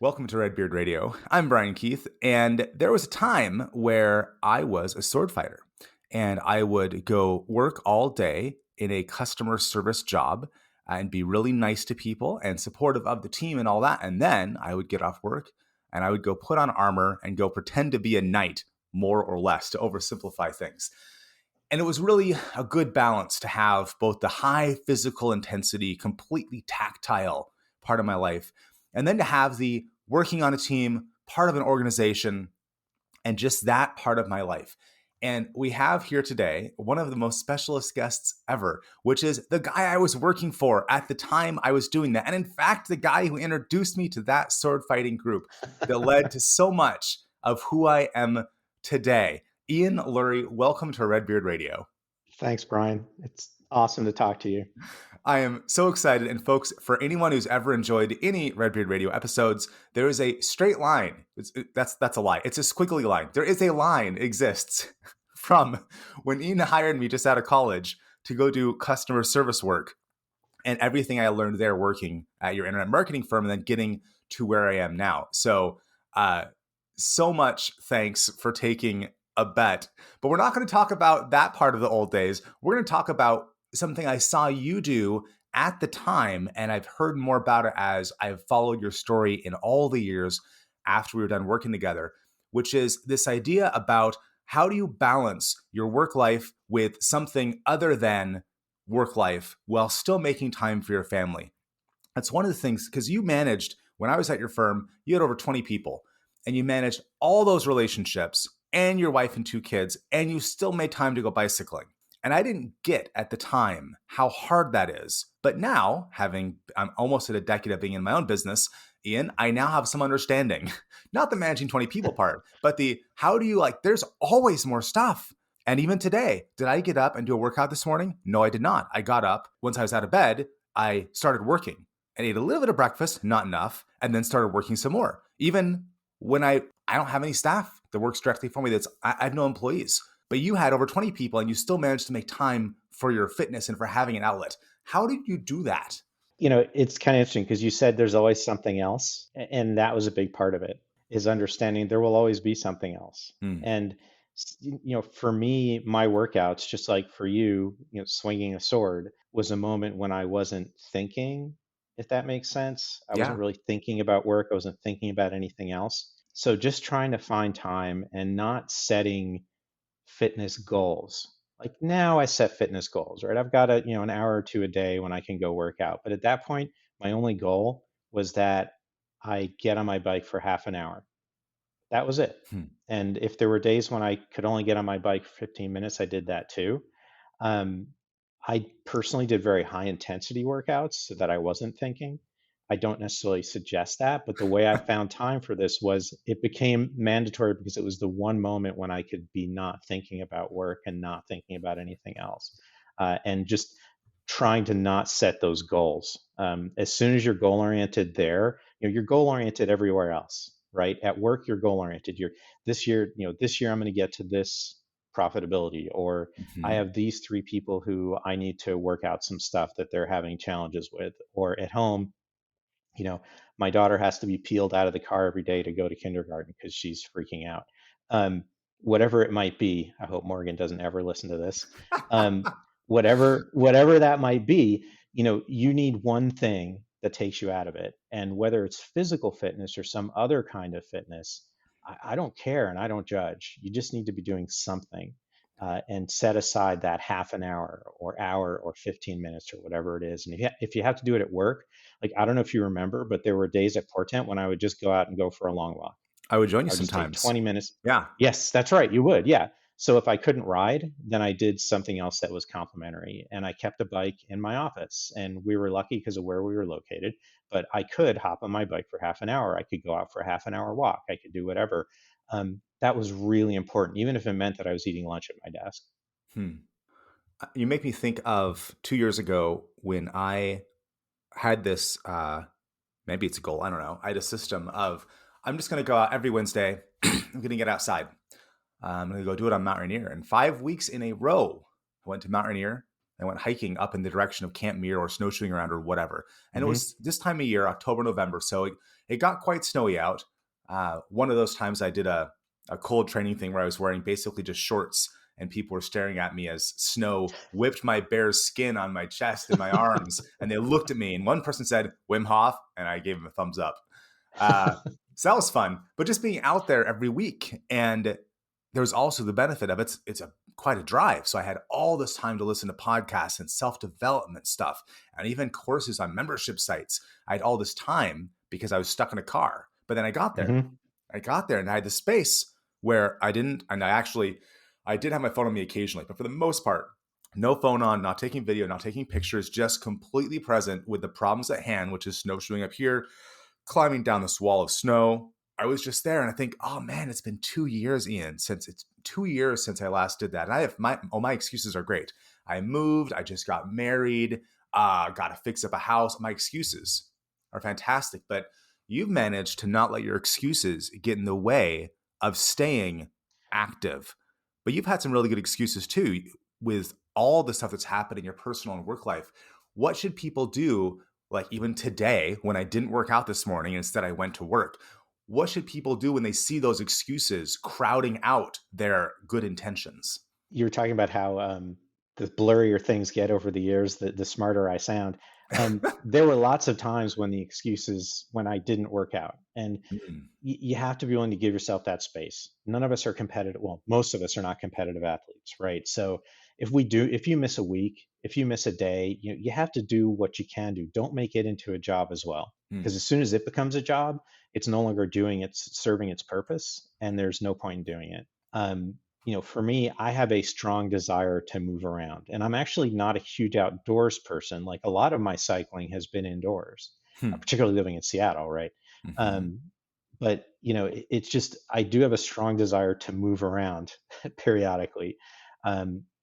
Welcome to Redbeard Radio. I'm Brian Keith, and there was a time where I was a sword fighter, and I would go work all day in a customer service job and be really nice to people and supportive of the team and all that. And then I would get off work and I would go put on armor and go pretend to be a knight, more or less, to oversimplify things. And it was really a good balance to have both the high physical intensity, completely tactile part of my life, and then to have the working on a team, part of an organization, and just that part of my life. And we have here today one of the most specialist guests ever, which is the guy I was working for at the time I was doing that. And in fact, the guy who introduced me to that sword fighting group that led to so much of who I am today. Ian Lurie, welcome to Redbeard Radio. Thanks, Brian. It's awesome to talk to you. I am so excited. And folks, for anyone who's ever enjoyed any Redbeard Radio episodes, there is a straight line. That's a lie. It's a squiggly line. There is a line exists from when Ian hired me just out of college to go do customer service work and everything I learned there working at your internet marketing firm and then getting to where I am now. So, so much thanks for taking a bet. But we're not going to talk about that part of the old days. We're going to talk about something I saw you do at the time, and I've heard more about it as I've followed your story in all the years after we were done working together, which is this idea about how do you balance your work life with something other than work life while still making time for your family. That's one of the things, because you managed, when I was at your firm, you had over 20 people, and you managed all those relationships and your wife and 2 kids, and you still made time to go bicycling. And I didn't get at the time how hard that is. But now, I'm almost at a decade of being in my own business, Ian, I now have some understanding, not the managing 20 people part, but how do you there's always more stuff. And even today, did I get up and do a workout this morning? No, I did not. I got up. Once I was out of bed, I started working and ate a little bit of breakfast, not enough, and then started working some more. Even when I don't have any staff that works directly for me, I have no employees. But you had over 20 people and you still managed to make time for your fitness and for having an outlet. How did you do that? It's kind of interesting because you said there's always something else. And that was a big part of it, is understanding there will always be something else. And, for me, my workouts, just like for you, swinging a sword was a moment when I wasn't thinking, if that makes sense. I wasn't really thinking about work. I wasn't thinking about anything else. So just trying to find time and not setting fitness goals. Like now I set fitness goals, right? I've got an hour or 2 a day when I can go work out. But at that point, my only goal was that I get on my bike for half an hour. That was it. And if there were days when I could only get on my bike for 15 minutes, I did that too. I personally did very high intensity workouts so that I wasn't thinking. I don't necessarily suggest that, but the way I found time for this was it became mandatory because it was the one moment when I could be not thinking about work and not thinking about anything else. And just trying to not set those goals. As soon as you're goal oriented there, you're goal oriented everywhere else, right? At work, you're goal oriented. This year I'm going to get to this profitability, or I have these 3 people who I need to work out some stuff that they're having challenges with, or at home, my daughter has to be peeled out of the car every day to go to kindergarten because she's freaking out. Whatever it might be, I hope Morgan doesn't ever listen to this. Whatever that might be, you need one thing that takes you out of it. And whether it's physical fitness or some other kind of fitness, I don't care and I don't judge. You just need to be doing something. And set aside that half an hour or 15 minutes or whatever it is. And if you have to do it at work, I don't know if you remember, but there were days at Portent when I would just go out and go for a long walk. I would join you I would sometimes. just take 20 minutes. Yeah. Yes, that's right. You would. Yeah. So if I couldn't ride, then I did something else that was complementary. And I kept a bike in my office. And we were lucky because of where we were located. But I could hop on my bike for half an hour. I could go out for a half an hour walk. I could do whatever. That was really important, even if it meant that I was eating lunch at my desk. You make me think of 2 years ago when I had this, maybe it's a goal, I don't know. I had a system of, I'm just going to go out every Wednesday. I'm going to get outside. I'm going to go do it on Mount Rainier. And 5 weeks in a row, I went to Mount Rainier and went hiking up in the direction of Camp Muir or snowshoeing around or whatever. And it Hmm. was this time of year, October, November. So it got quite snowy out. One of those times I did a cold training thing where I was wearing basically just shorts and people were staring at me as snow whipped my bare skin on my chest and my arms. And they looked at me and one person said, Wim Hof, and I gave him a thumbs up. Uh, so that was fun. But just being out there every week, and there's also the benefit of it's a quite a drive. So I had all this time to listen to podcasts and self-development stuff and even courses on membership sites. I had all this time because I was stuck in a car. But then I got there. Hmm. And I had the space where I didn't, and I did have my phone on me occasionally, but for the most part, no phone on, not taking video, not taking pictures, just completely present with the problems at hand, which is snowshoeing up here, climbing down this wall of snow. I was just there and I think, oh man, it's been 2 years, Ian, since it's 2 years since I last did that. And I have my excuses are great. I moved, I just got married, got to fix up a house. My excuses are fantastic, but you've managed to not let your excuses get in the way of staying active. But you've had some really good excuses too with all the stuff that's happened in your personal and work life. What should people do, like even today when I didn't work out this morning, instead I went to work? What should people do when they see those excuses crowding out their good intentions? You were talking about how the blurrier things get over the years, the smarter I sound. There were lots of times when the excuses, when I didn't work out. And Mm, you have to be willing to give yourself that space. None of us are competitive. Well, most of us are not competitive athletes, right? So if you miss a week, if you miss a day, you have to do what you can do. Don't make it into a job as well. mm, Because as soon as it becomes a job, it's no longer serving its purpose, and there's no point in doing it. For me, I have a strong desire to move around, and I'm actually not a huge outdoors person. Like a lot of my cycling has been indoors, hmm, particularly living in Seattle, right? mhm. Um, but it's just I do have a strong desire to move around periodically.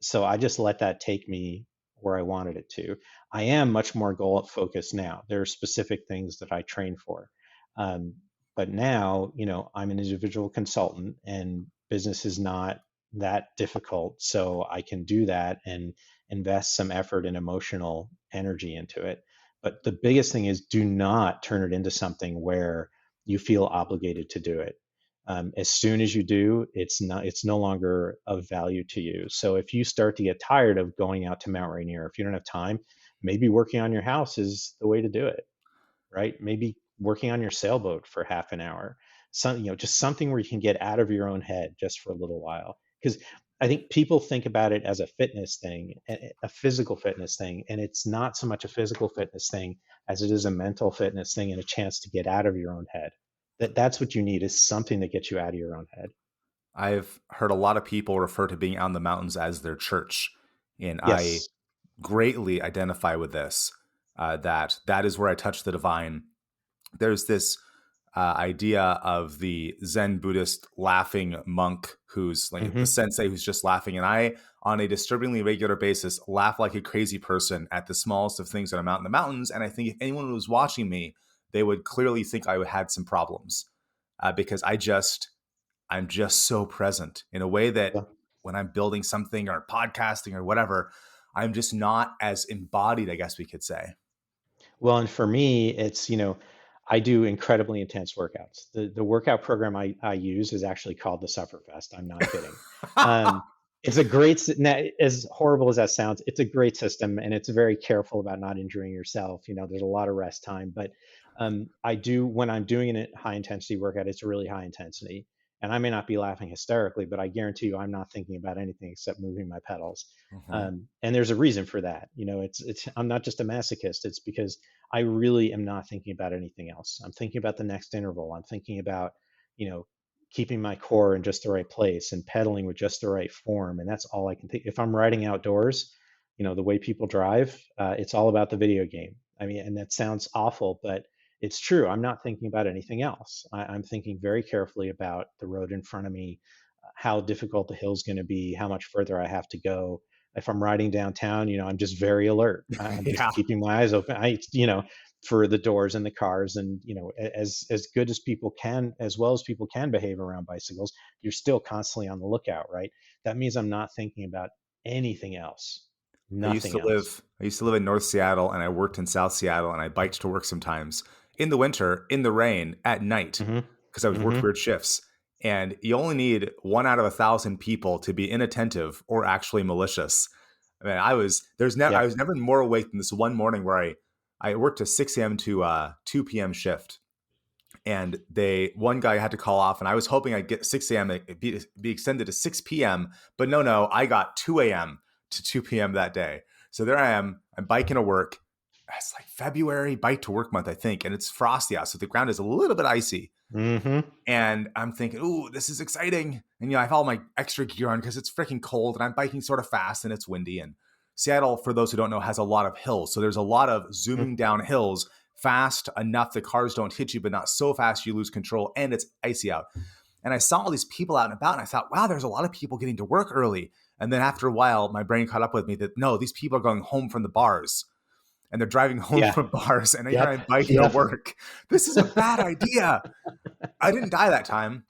So I just let that take me where I wanted it to. I am much more goal focused now. There are specific things that I train for. Um, but now, I'm an individual consultant and business is not that difficult. So I can do that and invest some effort and emotional energy into it. But the biggest thing is do not turn it into something where you feel obligated to do it. As soon as you do, it's no longer of value to you. So if you start to get tired of going out to Mount Rainier, if you don't have time, maybe working on your house is the way to do it, right? Maybe working on your sailboat for half an hour. Just something where you can get out of your own head just for a little while. Because I think people think about it as a fitness thing, a physical fitness thing, and it's not so much a physical fitness thing as it is a mental fitness thing and a chance to get out of your own head. That's what you need is something that gets you out of your own head. I've heard a lot of people refer to being out in the mountains as their church, and I Yes. greatly identify with this. That is where I touch the divine. There's this idea of the Zen Buddhist laughing monk who's like the Hmm. sensei who's just laughing, and I, on a disturbingly regular basis, laugh like a crazy person at the smallest of things when I'm out in the mountains. And I think if anyone was watching me, they would clearly think I had some problems because I'm just so present in a way that when I'm building something or podcasting or whatever, I'm just not as embodied, I guess we could say. Well, and for me, I do incredibly intense workouts. The workout program I use is actually called the Sufferfest. I'm not kidding. Um, it's a as horrible as that sounds, it's a great system, and it's very careful about not injuring yourself. There's a lot of rest time, but I do when I'm doing a high intensity workout, it's really high intensity, and I may not be laughing hysterically, but I guarantee you, I'm not thinking about anything except moving my pedals. Mhm. And there's a reason for that. It's I'm not just a masochist. It's because I really am not thinking about anything else. I'm thinking about the next interval. I'm thinking about, you know, keeping my core in just the right place and pedaling with just the right form. And that's all I can think. If I'm riding outdoors, the way people drive, it's all about the video game. I mean, and that sounds awful, but it's true. I'm not thinking about anything else. I'm thinking very carefully about the road in front of me, how difficult the hill's going to be, how much further I have to go. If I'm riding downtown, I'm just very alert. I'm just Yeah. keeping my eyes open. For the doors and the cars, and as good as people can, as well as people can behave around bicycles, you're still constantly on the lookout, right? That means I'm not thinking about anything else. Nothing else. I used to live in North Seattle and I worked in South Seattle and I biked to work sometimes in the winter, in the rain, at night Hmm. because I was worked Hmm. weird shifts. And you only need 1 out of 1,000 people to be inattentive or actually malicious. I mean, I Yep. was never more awake than this one morning where I worked a 6 a.m. to 2 p.m. shift, and one guy had to call off, and I was hoping I'd get 6 a.m. Be extended to 6 p.m. But no, I got 2 a.m. to 2 p.m. that day. So there I am. I'm biking to work. It's like February bike to work month, I think, and it's frosty out, so the ground is a little bit icy. Hmm. And I'm thinking, ooh, this is exciting. And I have all my extra gear on because it's freaking cold, and I'm biking sort of fast, and it's windy. And Seattle, for those who don't know, has a lot of hills, so there's a lot of zooming down hills fast enough that cars don't hit you, but not so fast you lose control, and it's icy out. And I saw all these people out and about, and I thought, wow, there's a lot of people getting to work early. And then after a while, my brain caught up with me that no, these people are going home from the bars, and they're driving home Yeah. from bars, and here Yep. I'm biking to Yep. work. This is a bad idea. I didn't die that time,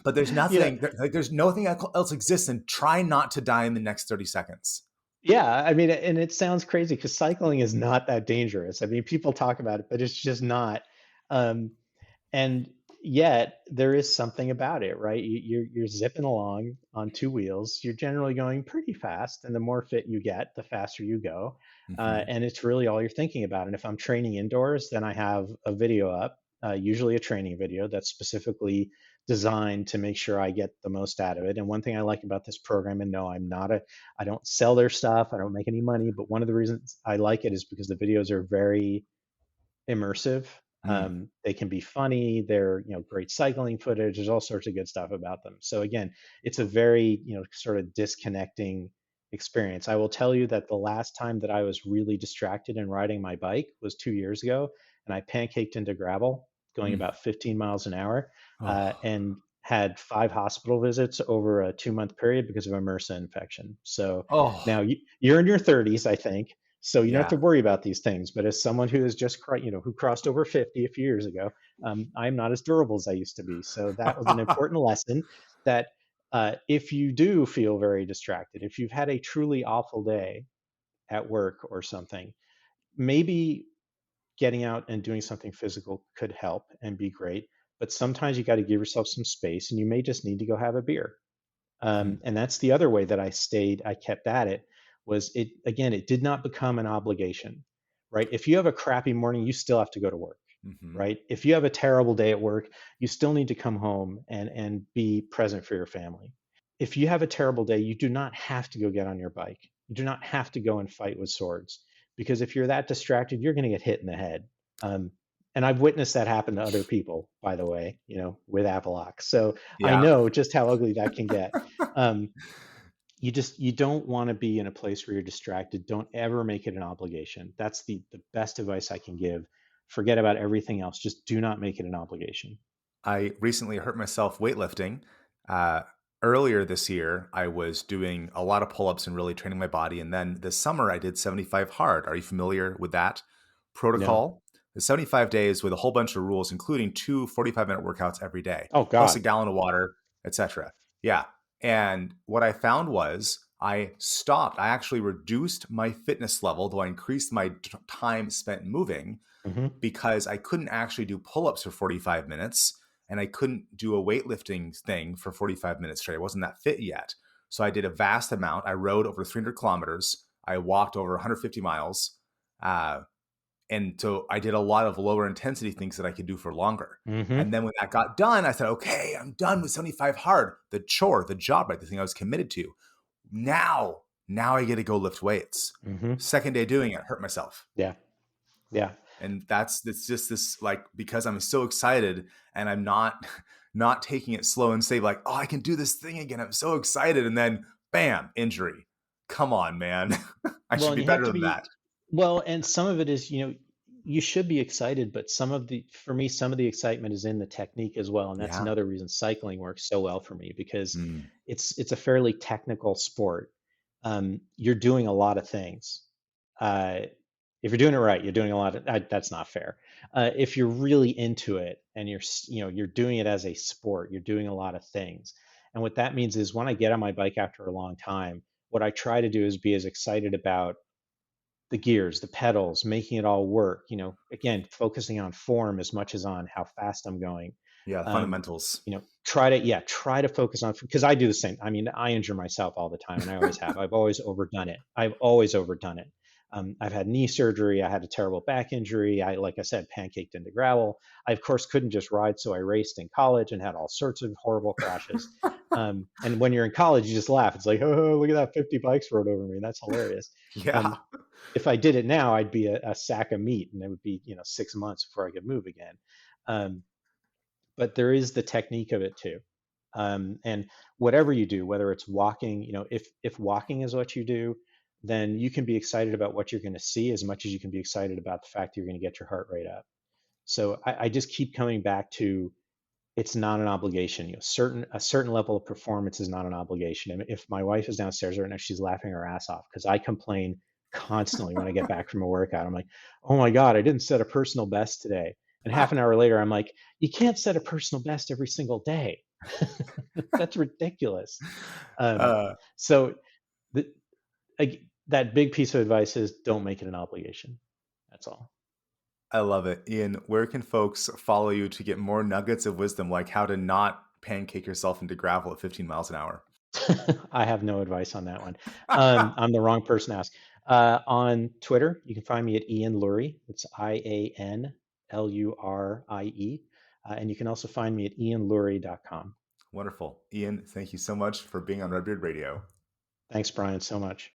but Yeah. there's nothing else exists, and try not to die in the next 30 seconds. Yeah. I mean, and it sounds crazy because cycling is not that dangerous. I mean, people talk about it, but it's just not. Um, and yet there is something about it, right? You're zipping along on two wheels. You're generally going pretty fast, and the more fit you get, the faster you go. Mm-hmm. And it's really all you're thinking about. And if I'm training indoors, then I have a video up, usually a training video that's specifically designed to make sure I get the most out of it. And one thing I like about this program, and no, I don't sell their stuff, I don't make any money, but one of the reasons I like it is because the videos are very immersive. Mm. They can be funny. They're, great cycling footage. There's all sorts of good stuff about them. So again, it's a very, sort of disconnecting experience. I will tell you that the last time that I was really distracted in riding my bike was 2 years ago, and I pancaked into gravel going Mm. about 15 miles an hour, Oh, and had 5 hospital visits over a 2-month period because of a MRSA infection. So oh, now you're in your 30s, I think. So you don't have yeah. to worry about these things. But as someone who has who crossed over 50 a few years ago, I'm not as durable as I used to be. So that was an important lesson that if you do feel very distracted, if you've had a truly awful day at work or something, maybe getting out and doing something physical could help and be great. But sometimes you got to give yourself some space, and you may just need to go have a beer. Mm. And that's the other way that I kept at it, was it, again, it did not become an obligation, right? If you have a crappy morning, you still have to go to work, Mm-hmm. right? If you have a terrible day at work, you still need to come home and be present for your family. If you have a terrible day, you do not have to go get on your bike. You do not have to go and fight with swords, because if you're that distracted, you're going to get hit in the head. Um, and I've witnessed that happen to other people, by the way, with Avalox. So I Yeah. know just how ugly that can get. Um, you don't want to be in a place where you're distracted. Don't ever make it an obligation. That's the best advice I can give. Forget about everything else. Just do not make it an obligation. I recently hurt myself weightlifting. Uh, Earlier this year, I was doing a lot of pull ups and really training my body. And then this summer, I did 75 hard. Are you familiar with that No. protocol? The 75 days with a whole bunch of rules, including two 45-minute workouts every day, Oh plus a God. gallon of water, etc. Yeah. And what I found was I stopped. I actually reduced my fitness level, though I increased my time spent moving Hmm. because I couldn't actually do pull-ups for 45 minutes and I couldn't do a weightlifting thing for 45 minutes straight. I wasn't that fit yet. So I did a vast amount. I rode over 300 kilometers. I walked over 150 miles. Uh, and so I did a lot of lower intensity things that I could do for longer. Hmm. And then when that got done, I said, okay, I'm done with 75 hard, the chore, the job, right? The thing I was committed to. Now I get to go lift weights. Hmm. Second day doing it, hurt myself. Yeah. Yeah. And it's just this, like, because I'm so excited and I'm not not taking it slow and say like, oh, I can do this thing again, I'm so excited, and then bam, injury. Come on, man. I Well, should and be you have better to than be, that. well, and some of it is, you should be excited, but for me, some of the excitement is in the technique as well. And that's Yeah. another reason cycling works so well for me, because Mm. it's a fairly technical sport. You're doing a lot of things. Uh, if you're doing it right, you're doing a lot of, that's not fair. If you're really into it and you're doing it as a sport, you're doing a lot of things. And what that means is when I get on my bike after a long time, what I try to do is be as excited about the gears, the pedals, making it all work. Again, focusing on form as much as on how fast I'm going. Yeah, Um, fundamentals. try to focus on, because I do the same. I mean, I injure myself all the time, and I always have. I've always overdone it. I've always overdone it. I've had knee surgery. I had a terrible back injury. Like I said, pancaked into gravel. I of course couldn't just ride, so I raced in college and had all sorts of horrible crashes. And when you're in college, you just laugh. It's like, oh, look at that 50 bikes rode over me. That's hilarious. Yeah. Um, if I did it now, I'd be a sack of meat, and it would be 6 months before I could move again. Um, but there is the technique of it too. And whatever you do, whether it's walking, if walking is what you do, then you can be excited about what you're going to see as much as you can be excited about the fact that you're going to get your heart rate up. So I just keep coming back to, it's not an obligation. A certain level of performance is not an obligation. And if my wife is downstairs right now, she's laughing her ass off because I complain constantly when I get back from a workout. I'm like, oh my God, I didn't set a personal best today. And half an hour later, I'm like, you can't set a personal best every single day. That's ridiculous. Um, Uh, so the, that big piece of advice is, don't make it an obligation. That's all. I love it. Ian, where can folks follow you to get more nuggets of wisdom, like how to not pancake yourself into gravel at 15 miles an hour? I have no advice on that one. I'm the wrong person to ask. On Twitter, you can find me at Ian Lurie. It's IANLURIE. And you can also find me at ianlurie.com. Wonderful. Ian, thank you so much for being on Redbeard Radio. Thanks, Brian, so much.